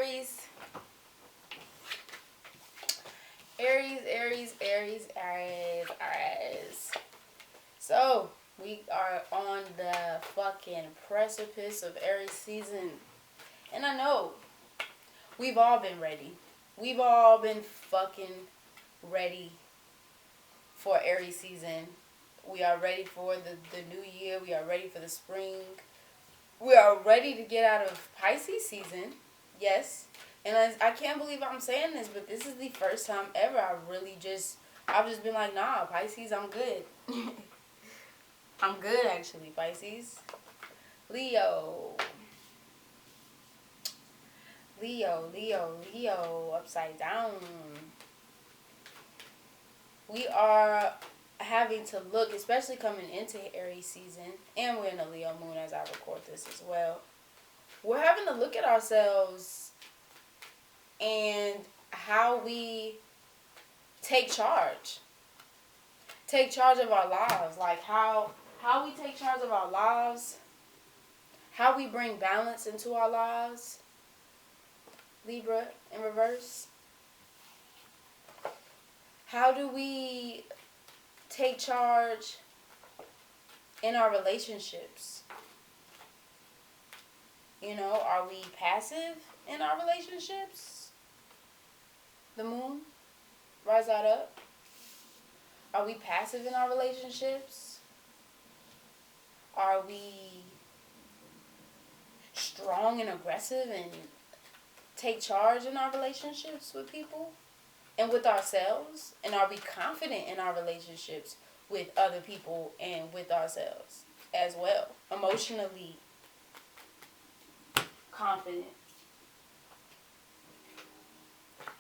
Aries. Aries. So, we are on the fucking precipice of Aries season. And I know, we've all been ready. We've all been fucking ready for Aries season. We are ready for the new year. We are ready for the spring. We are ready to get out of Pisces season. Yes. And I can't believe I'm saying this, but this is the first time ever I've just been like, nah, Pisces, I'm good. I'm good, actually, Pisces. Leo, upside down. We are having to look, especially coming into Aries season, and we're in a Leo moon as I record this as well. We're having to look at ourselves and how we take charge. Take charge of our lives. Like how we take charge of our lives. How we bring balance into our lives. Libra in reverse. How do we take charge in our relationships? You know, are we passive in our relationships? The moon, rise that up. Are we passive in our relationships? Are we strong and aggressive and take charge in our relationships with people and with ourselves? And are we confident in our relationships with other people and with ourselves as well? Emotionally confident.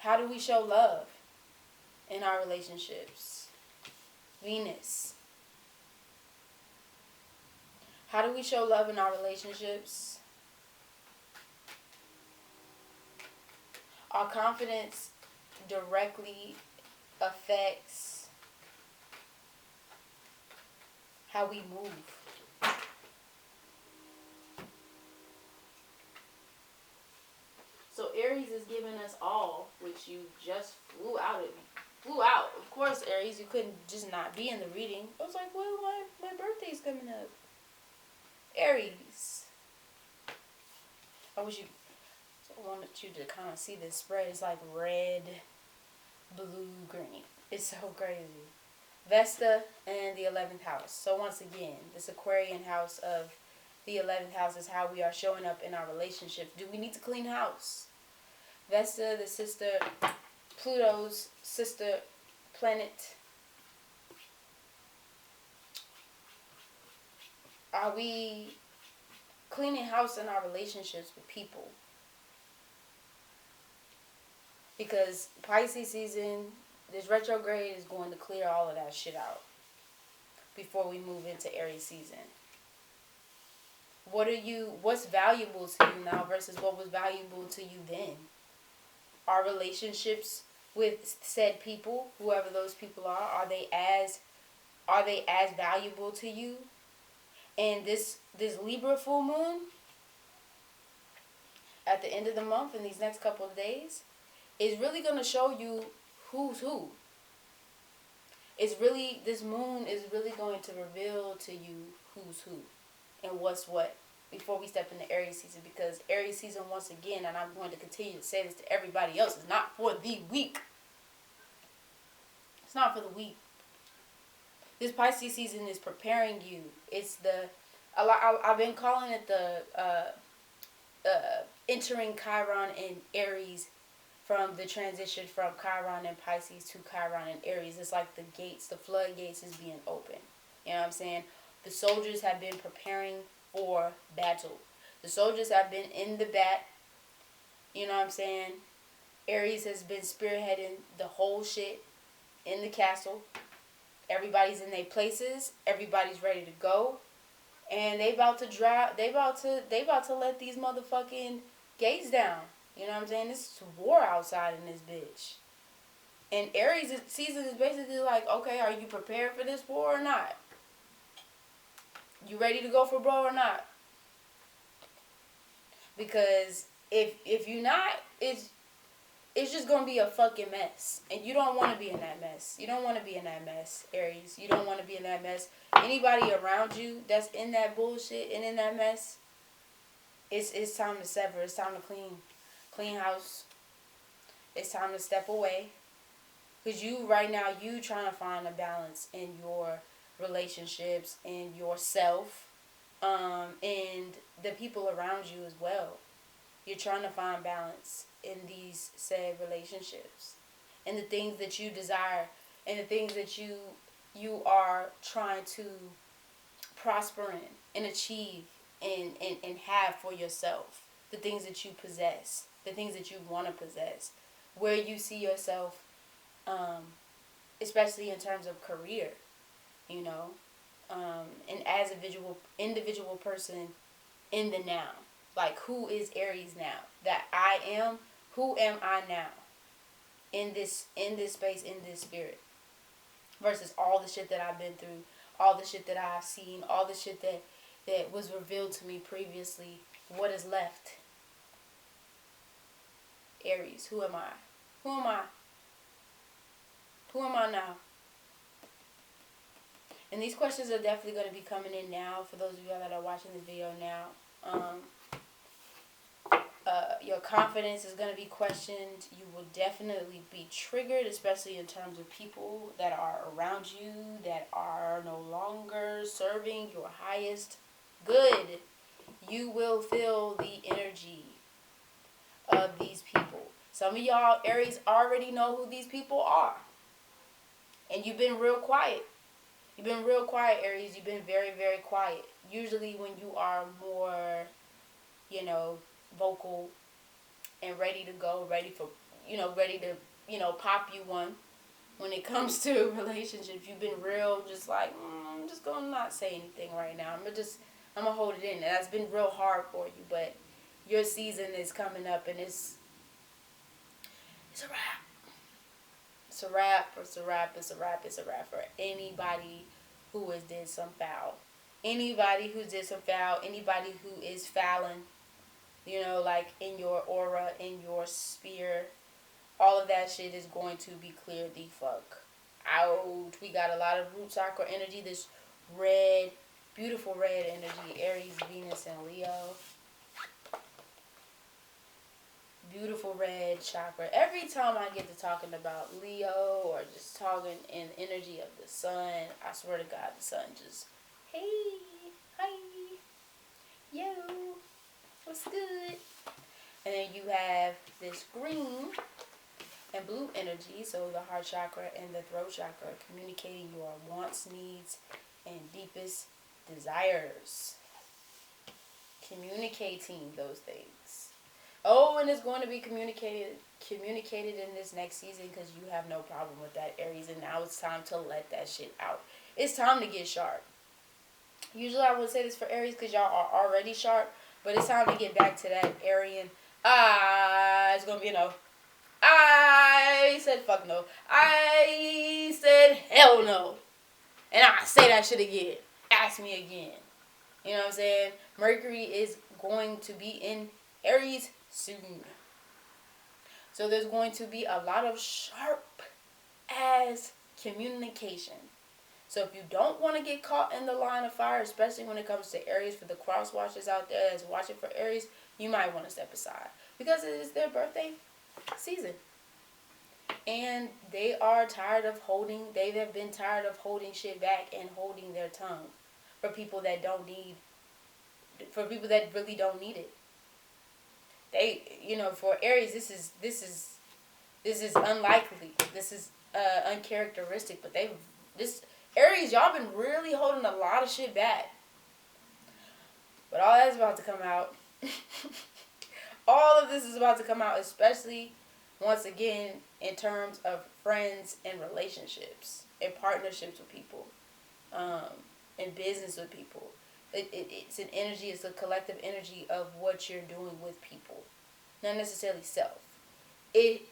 How do we show love in our relationships? Venus. How do we show love in our relationships? Our confidence directly affects how we move. So Aries is giving us all, which you just flew out at me. Flew out. Of course, Aries, you couldn't just not be in the reading. I was like, well, my birthday's coming up. Aries. I wanted you to kind of see this spread. It's like red, blue, green. It's so crazy. Vesta and the 11th house. So once again, this Aquarian house of the 11th house is how we are showing up in our relationships. Do we need to clean house? Vesta, the sister, Pluto's sister planet. Are we cleaning house in our relationships with people? Because Pisces season, this retrograde is going to clear all of that shit out before we move into Aries season. What's valuable to you now versus what was valuable to you then? Our relationships with said people, whoever those people are they as valuable to you? And this Libra full moon at the end of the month in these next couple of days is really going to show you who's who. This moon is really going to reveal to you who's who and what's what before we step into Aries season. Because Aries season, once again, and I'm going to continue to say this to everybody else, is not for the weak. It's not for the weak. This Pisces season is preparing you. I've been calling it the entering Chiron and Aries, from the transition from Chiron and Pisces to Chiron and Aries. It's like the floodgates is being open. You know what I'm saying? The soldiers have been preparing for battle. The soldiers have been in the bat. You know what I'm saying? Aries has been spearheading the whole shit in the castle. Everybody's in their places. Everybody's ready to go. And they about to let these motherfucking gates down. You know what I'm saying? This is war outside in this bitch. And Aries season is basically like, okay, are you prepared for this war or not? You ready to go for bro or not? Because if you're not, it's it's just gonna be a fucking mess, and you don't want to be in that mess. You don't want to be in that mess, Aries. You don't want to be in that mess. Anybody around you that's in that bullshit and in that mess, it's time to sever. It's time to clean house. It's time to step away. Because you, right now, you trying to find a balance in your relationships and yourself, and the people around you as well. You're trying to find balance in these said relationships and the things that you desire and the things that you are trying to prosper in and achieve and have for yourself. The things that you possess, the things that you want to possess, where you see yourself, um, especially in terms of career, you know, and as a individual person in the now. Like, who is Aries now? That I am. Who am I now? In this space, in this spirit, versus all the shit that I've been through, all the shit that I've seen, all the shit that was revealed to me previously. What is left? Aries. Who am I? Who am I? Who am I now? And these questions are definitely going to be coming in now for those of you that are watching this video now. Your confidence is going to be questioned. You will definitely be triggered, especially in terms of people that are around you that are no longer serving your highest good. You will feel the energy of these people. Some of y'all, Aries, already know who these people are. And you've been real quiet. You've been real quiet, Aries. You've been very, very quiet. Usually when you are more, vocal and ready to go, ready to, pop you one. When it comes to relationships, you've been real, just like, I'm just gonna not say anything right now. I'm gonna hold it in. And that's been real hard for you, but your season is coming up, and it's a wrap. It's a wrap. It's a wrap. It's a wrap. It's a wrap for anybody who has did some foul. Anybody who did some foul. Anybody who is fouling. Like in your aura, in your sphere. All of that shit is going to be cleared the fuck out. We got a lot of root chakra energy. This red, beautiful red energy. Aries, Venus, and Leo. Beautiful red chakra. Every time I get to talking about Leo or just talking in energy of the sun, I swear to God, the sun just, hey, hi, yo, what's good? And then you have this green and blue energy, so the heart chakra and the throat chakra, communicating your wants, needs, and deepest desires. Communicating those things. Oh, and it's going to be communicated in this next season, because you have no problem with that, Aries, and now it's time to let that shit out. It's time to get sharp. Usually I would say this for Aries because y'all are already sharp, but it's time to get back to that Aryan. It's going to be a no. I said fuck no. I said hell no. And I say that shit again. Ask me again. You know what I'm saying? Mercury is going to be in Aries soon. So there's going to be a lot of sharp ass communication. So if you don't want to get caught in the line of fire, especially when it comes to Aries, for the cross watchers out there that's watching for Aries, you might want to step aside. Because it is their birthday season. And they have been tired of holding shit back and holding their tongue for people that really don't need it. For Aries, this is unlikely. This is uncharacteristic, but Aries, y'all been really holding a lot of shit back. But all that's about to come out. All of this is about to come out, especially once again in terms of friends and relationships and partnerships with people, and business with people. It's an energy. It's a collective energy of what you're doing with people, not necessarily self.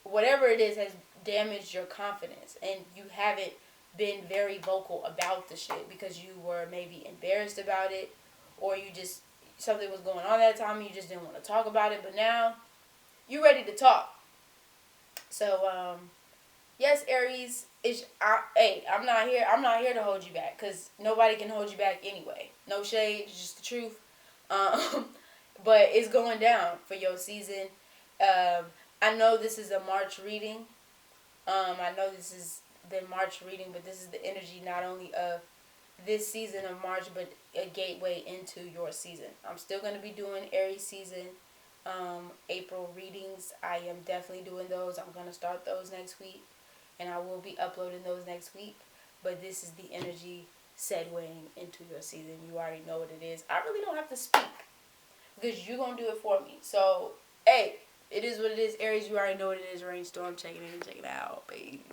Whatever it is has damaged your confidence, and you haven't been very vocal about the shit because you were maybe embarrassed about it, or you just, something was going on at that time and you just didn't want to talk about it. But now you ready to talk. So yes, Aries. Hey, I'm not here. I'm not here to hold you back because nobody can hold you back anyway. No shade, it's just the truth. Um, but it's going down for your season. Um, I know this is a March reading. I know this is the March reading, but this is the energy not only of this season of March, but a gateway into your season. I'm still going to be doing Aries season, April readings. I am definitely doing those. I'm going to start those next week, and I will be uploading those next week. But this is the energy segueing into your season. You already know what it is. I really don't have to speak because you're going to do it for me. So, hey, it is what it is. Aries, you already know what it is. Rainstorm, checking in and checking out, baby.